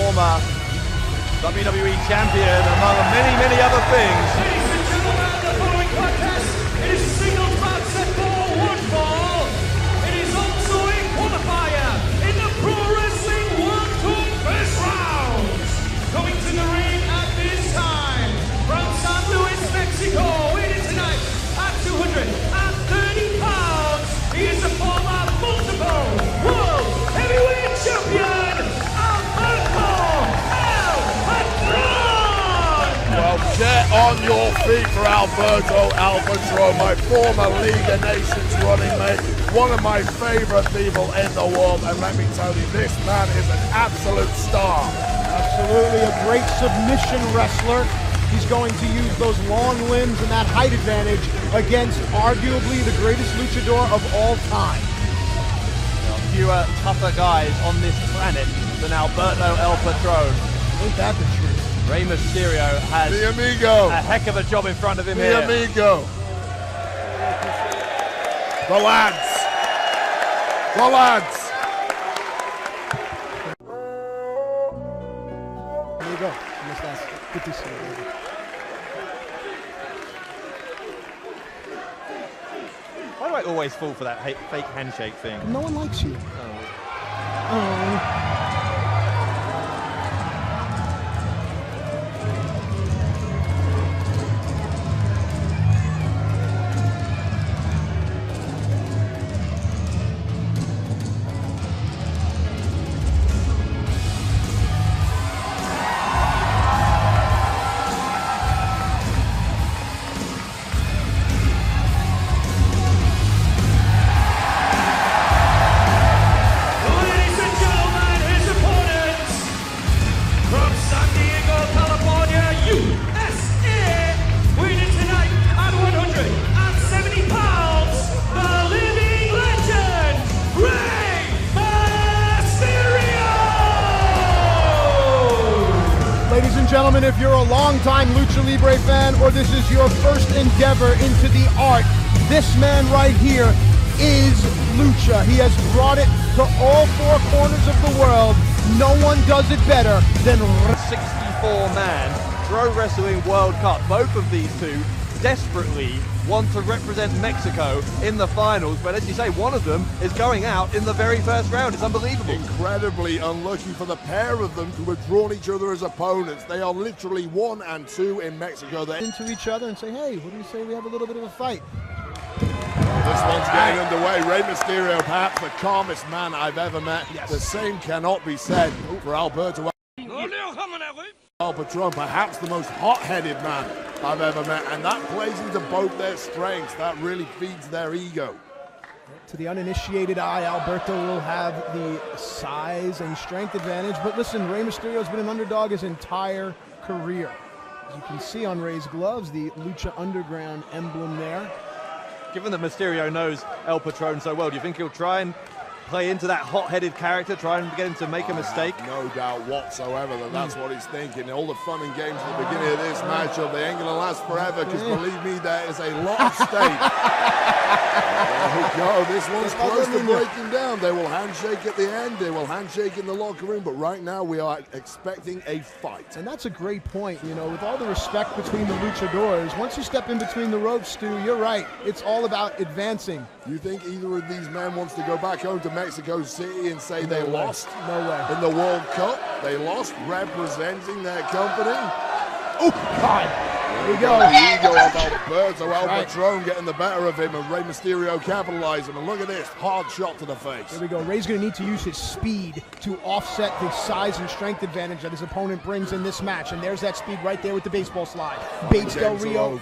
former WWE champion, among many, many other things. Ladies and gentlemen, the following contest is singles match set for one fall. It is also a qualifier in the Pro Wrestling World Tour first round. Coming to the ring at this time from San Luis, Mexico, weighing tonight at 230 pounds. He is a former multiple world heavyweight champion, Alberto El Patron. Well, get on your feet for Alberto El Patron, my former League of Nations running mate, one of my favorite people in the world, and let me tell you, this man is an absolute star. Absolutely a great submission wrestler. He's going to use those long limbs and that height advantage against arguably the greatest luchador of all time. There are fewer, tougher guys on this planet than Alberto El Patron. Ain't that the truth? Rey Mysterio has The amigo. a heck of a job in front of him The here. amigo. The lads. The lads. There you go. Good to see you. Why do I always fall for that fake handshake thing? No one likes you. Ladies and gentlemen, his opponents from San Diego, California, USA, weighing tonight at 170 pounds, the living legend, Rey Mysterio! Ladies and gentlemen, if you're a longtime Lucha Libre fan or this is your first endeavor into the art, this man right here is Lucha. He has brought it to all four corners of the world. No one does it better than 64-man Pro Wrestling World Cup. Both of these two desperately want to represent Mexico in the finals, but as you say, one of them is going out in the very first round. It's unbelievable. Incredibly unlucky for the pair of them to have drawn each other as opponents. They are literally 1 and 2 in Mexico. into each other and say, hey, what do you say we have a little bit of a fight? This one's getting underway. Rey Mysterio, perhaps the calmest man I've ever met. Yes. The same cannot be said for Alberto El Patron, perhaps the most hot-headed man I've ever met. And that plays into both their strengths. That really feeds their ego. To the uninitiated eye, Alberto will have the size and strength advantage. But listen, Rey Mysterio's been an underdog his entire career. As you can see on Rey's gloves, the Lucha Underground emblem there. Given that Mysterio knows El Patron so well, do you think he'll try and play into that hot-headed character, try and get him to make a mistake? No doubt whatsoever that that's what he's thinking. All the fun and games at the beginning of this matchup, they ain't going to last forever because believe me, there is a lot at stake. There we go. This one's close to breaking down. They will handshake at the end. They will handshake in the locker room. But right now, we are expecting a fight. And that's a great point. You know, with all the respect between the luchadors, once you step in between the ropes, Stu, you're right. It's all about advancing. You think either of these men wants to go back home to Mexico City and say they lost? No way. In the World Cup, they lost representing their company. Oh, God. Here we go. The ego of Alberto El Patron getting the better of him, and Rey Mysterio capitalizing. And look at this, hard shot to the face. Here we go. Rey's going to need to use his speed to offset the size and strength advantage that his opponent brings in this match. And there's that speed right there with the baseball slide. Bates Del Rio,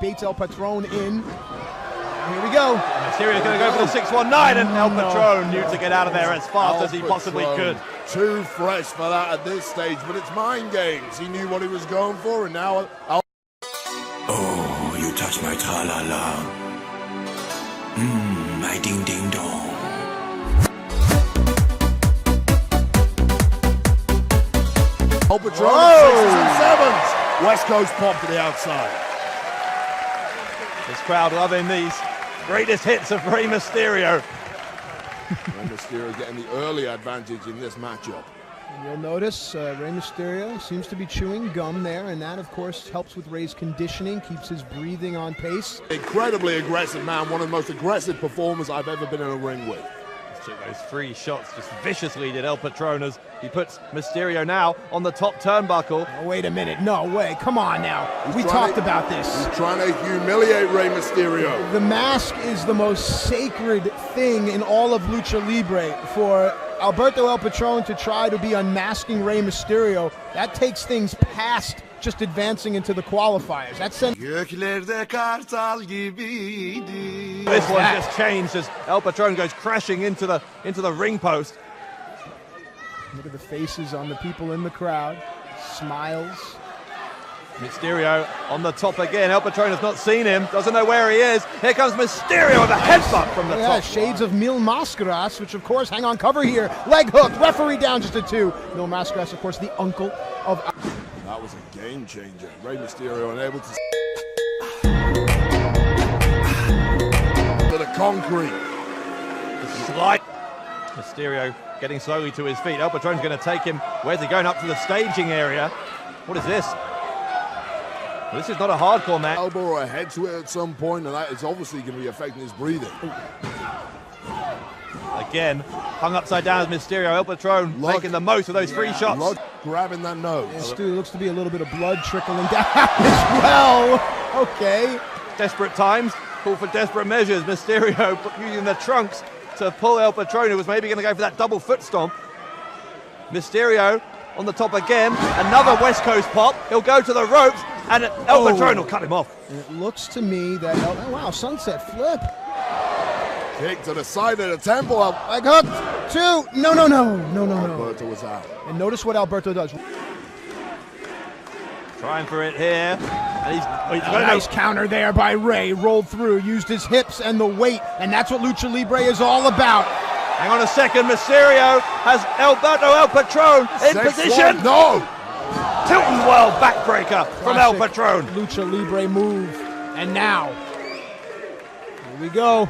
Bates El Patron in. Here we go. Mysterio's going to go for the 619, and El Patron knew to get out of there as fast as he possibly could. Too fresh for that at this stage, but it's mind games. He knew what he was going for, and now... Oh, you touch my tra-la-la. My ding-ding-dong. El Patron at 6s and 7s. West Coast pop to the outside. This crowd loving these greatest hits of Rey Mysterio. Mysterio getting the early advantage in this matchup. You'll notice Rey Mysterio seems to be chewing gum there, and that, of course, helps with Rey's conditioning, keeps his breathing on pace. Incredibly aggressive man, one of the most aggressive performers I've ever been in a ring with. Took those 3 shots just viciously, did El Patron, as he puts Mysterio now on the top turnbuckle. Oh, wait a minute, no way, come on now. We talked about this. He's trying to humiliate Rey Mysterio. The mask is the most sacred thing in all of Lucha Libre. For Alberto El Patron to try to be unmasking Rey Mysterio, that takes things past just advancing into the qualifiers. That sent Göklerde kartal gibiydi. This one just changed as El Patron goes crashing into the ring post. Look at the faces on the people in the crowd. Smiles. Mysterio on the top again. El Patron has not seen him, doesn't know where he is. Here comes Mysterio with a headbutt from the top. Shades of Mil Mascaras, which of course, hang on, cover here. Leg hook, referee down just a 2. Mil Mascaras, of course, the uncle of... That was a game changer. Rey Mysterio unable to... to the concrete. Slide. Mysterio getting slowly to his feet. El Patron's going to take him. Where's he going? Up to the staging area. What is this? Well, this is not a hardcore match. Elbow or a head to it at some point, and that is obviously going to be affecting his breathing. Again, hung upside down as Mysterio. El Patron making the most of those 3 shots. Blood grabbing that nose. Yeah, Stu, looks to be a little bit of blood trickling down as well. Okay. Desperate times call for desperate measures. Mysterio using the trunks to pull El Patron, who was maybe going to go for that double foot stomp. Mysterio on the top again. Another West Coast pop. He'll go to the ropes, and El Patron will cut him off. And it looks to me that... Oh, wow, sunset flip. Kick to the side of the temple. Leg hook, 2. No. Alberto was out. And notice what Alberto does. Trying for it here. And he's A nice counter there by Rey. Rolled through, used his hips and the weight, and that's what Lucha Libre is all about. Hang on a second. Mysterio has Alberto El Patron in position. No! Tilton World backbreaker from El Patron. Lucha Libre move. And now, here we go.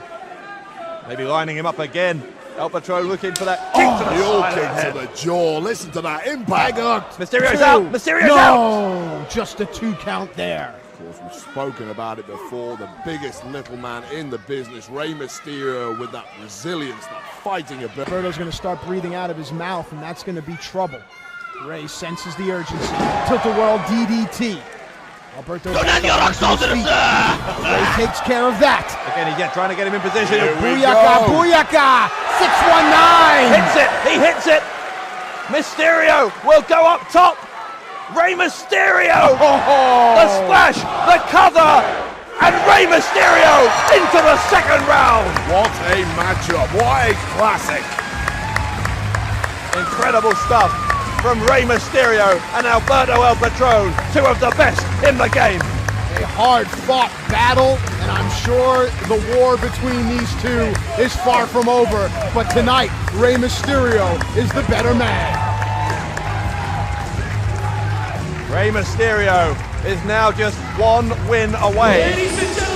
Maybe lining him up again. El Patron looking for that kick to the side of the head. To the jaw. Listen to that impact. Mysterio's out. Mysterio's out. No, just a 2 count there. Of course, we've spoken about it before. The biggest little man in the business, Rey Mysterio, with that resilience, that fighting ability. Alberto's going to start breathing out of his mouth, and that's going to be trouble. Rey senses the urgency. Tilt-a-whirl DDT. Alberto Rey takes care of that. Again, he's trying to get him in position. Booyaka! 619! Hits it! He hits it! Mysterio will go up top! Rey Mysterio! The splash! The cover! And Rey Mysterio into the 2nd round! What a matchup! What a classic! Incredible stuff from Rey Mysterio and Alberto El Patron, 2 of the best in the game. A hard-fought battle, and I'm sure the war between these 2 is far from over. But tonight, Rey Mysterio is the better man. Rey Mysterio is now just 1 win away. Ladies and gentlemen,